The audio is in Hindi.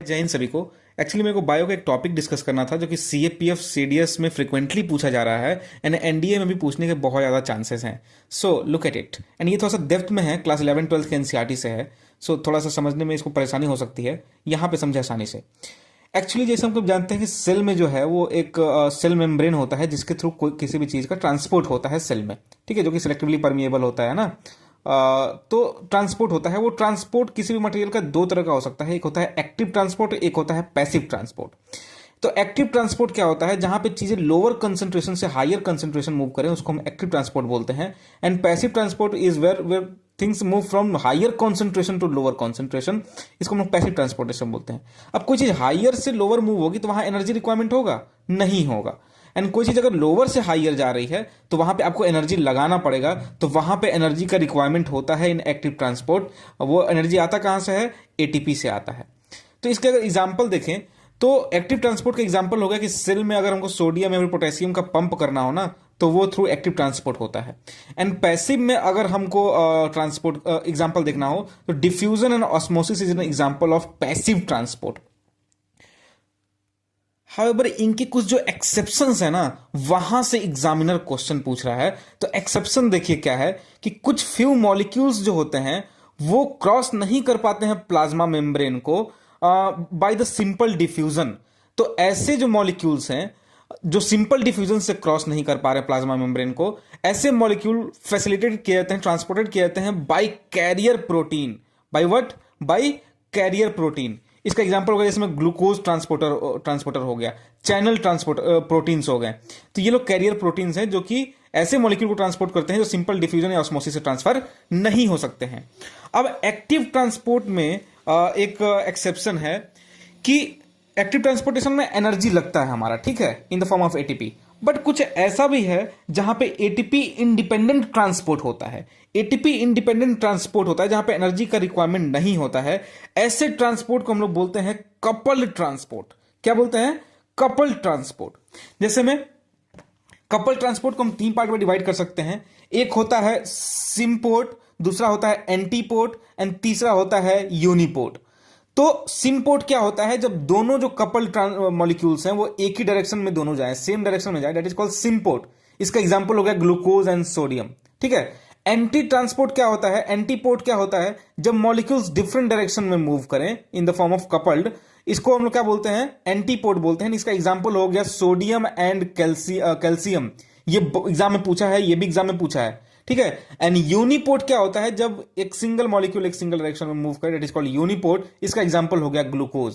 जय हिंद सभी को। एक्चुअली मेरे को बायो का एक टॉपिक डिस्कस करना था जो कि सीएपीएफ सीडीएस में फ्रिक्वेंटली पूछा जा रहा है एंड एनडीए में भी पूछने के बहुत ज़्यादा चांसेस हैं। So look at it, and ये थोड़ा सा डेप्थ में है, क्लास 11 12 के एनसीईआरटी से है। सो थोड़ा सा समझने में इसको परेशानी हो सकती है, यहाँ पे समझे आसानी से। एक्चुअली जैसे हम लोग जानते हैं कि सेल में जो है वो एक सेल मेम्ब्रेन होता है जिसके थ्रू कोई किसी भी चीज़ का ट्रांसपोर्ट होता है सेल में, ठीक है, जो कि सिलेक्टिवली परमिएबल होता है ना। तो ट्रांसपोर्ट होता है, वो ट्रांसपोर्ट किसी भी मटेरियल का दो तरह का हो सकता है, एक होता है एक्टिव ट्रांसपोर्ट, एक होता है पैसिव ट्रांसपोर्ट। तो एक्टिव ट्रांसपोर्ट क्या होता है, जहां पे चीजें लोअर कंसंट्रेशन से हायर कंसंट्रेशन मूव करें उसको हम एक्टिव ट्रांसपोर्ट बोलते हैं। And passive transport is where things move from higher concentration to lower concentration, इसको हम लोग पैसिव ट्रांसपोर्टेशन बोलते हैं। अब कोई चीज हायर से लोअर मूव होगी तो वहां एनर्जी रिक्वायरमेंट होगा, नहीं होगा। एंड कोई चीज अगर लोअर से हायर जा रही है तो वहां पे आपको एनर्जी लगाना पड़ेगा, तो वहां पे एनर्जी का रिक्वायरमेंट होता है इन एक्टिव ट्रांसपोर्ट। वो एनर्जी आता कहां से है, एटीपी से आता है। तो इसके अगर एग्जाम्पल देखें तो एक्टिव ट्रांसपोर्ट का एग्जाम्पल हो गया कि सेल में अगर हमको सोडियम या पोटेशियम का पंप करना हो ना तो वो थ्रू एक्टिव ट्रांसपोर्ट होता है। एंड पैसिव में अगर हमको ट्रांसपोर्ट एग्जाम्पल देखना हो तो diffusion and osmosis is an example of passive transport. However इनके कुछ जो एक्सेप्शंस है ना वहां से एग्जामिनर क्वेश्चन पूछ रहा है। तो एक्सेप्शन देखिए क्या है कि कुछ फ्यू मॉलिक्यूल्स जो होते हैं वो क्रॉस नहीं कर पाते हैं प्लाज्मा मेम्ब्रेन को बाय द सिंपल डिफ्यूजन। तो ऐसे जो मॉलिक्यूल्स हैं जो सिंपल डिफ्यूजन से क्रॉस नहीं कर पा रहे प्लाज्मा मेम्ब्रेन को, ऐसे मॉलिक्यूल फैसिलिटेट किए जाते हैं, ट्रांसपोर्टेड किए जाते हैं by carrier protein. By what? By carrier protein. इसका एग्जांपल हो गया जैसे में ग्लूकोज ट्रांसपोर्टर हो गया, चैनल ट्रांसपोर्ट प्रोटीन्स हो गए। तो ये लोग कैरियर प्रोटीन्स हैं जो कि ऐसे मॉलिक्यूल को ट्रांसपोर्ट करते हैं जो सिंपल डिफ्यूजन या ऑस्मोसिस से ट्रांसफर नहीं हो सकते हैं। अब एक्टिव ट्रांसपोर्ट में एक एक्सेप्शन है कि एक्टिव ट्रांसपोर्टेशन में एनर्जी लगता है हमारा, ठीक है, in the form of ATP. But कुछ ऐसा भी है जहां पे एटीपी इंडिपेंडेंट ट्रांसपोर्ट होता है। एटीपी इंडिपेंडेंट ट्रांसपोर्ट होता है जहां पे एनर्जी का रिक्वायरमेंट नहीं होता है। ऐसे ट्रांसपोर्ट को हम लोग बोलते हैं कपल्ड ट्रांसपोर्ट। क्या बोलते हैं? Coupled transport. जैसे में कपल ट्रांसपोर्ट को हम तीन पार्ट में डिवाइड कर सकते हैं। एक होता है सिम्पोर्ट, दूसरा होता है एंटीपोर्ट एंड तीसरा होता है यूनिपोर्ट। तो सिम्पोर्ट क्या होता है? जब दोनों जो कपल मॉलिक्यूल्स हैं वो एक ही डायरेक्शन में दोनों जाए, सेम डायरेक्शन में जाए, दैट इज कॉल्ड सिम्पोर्ट। इसका एग्जांपल हो गया ग्लूकोज एंड सोडियम, ठीक है। एंटी ट्रांसपोर्ट क्या होता है? एंटीपोर्ट क्या होता है? जब मॉलिक्यूल्स डिफरेंट डायरेक्शन में मूव करें in the form of coupled, इसको हम लोग क्या बोलते हैं? एंटीपोर्ट बोलते हैं। इसका एग्जांपल हो गया सोडियम एंड कैल्शियम। ये एग्जाम में पूछा है, ये भी एग्जाम में पूछा है, ठीक है। एंड यूनिपोर्ट क्या होता है? जब एक सिंगल मॉलिक्यूल एक सिंगल डायरेक्शन में मूव करे, दैट इज कॉल्ड यूनिपोर्ट। इसका एग्जांपल हो गया ग्लूकोज।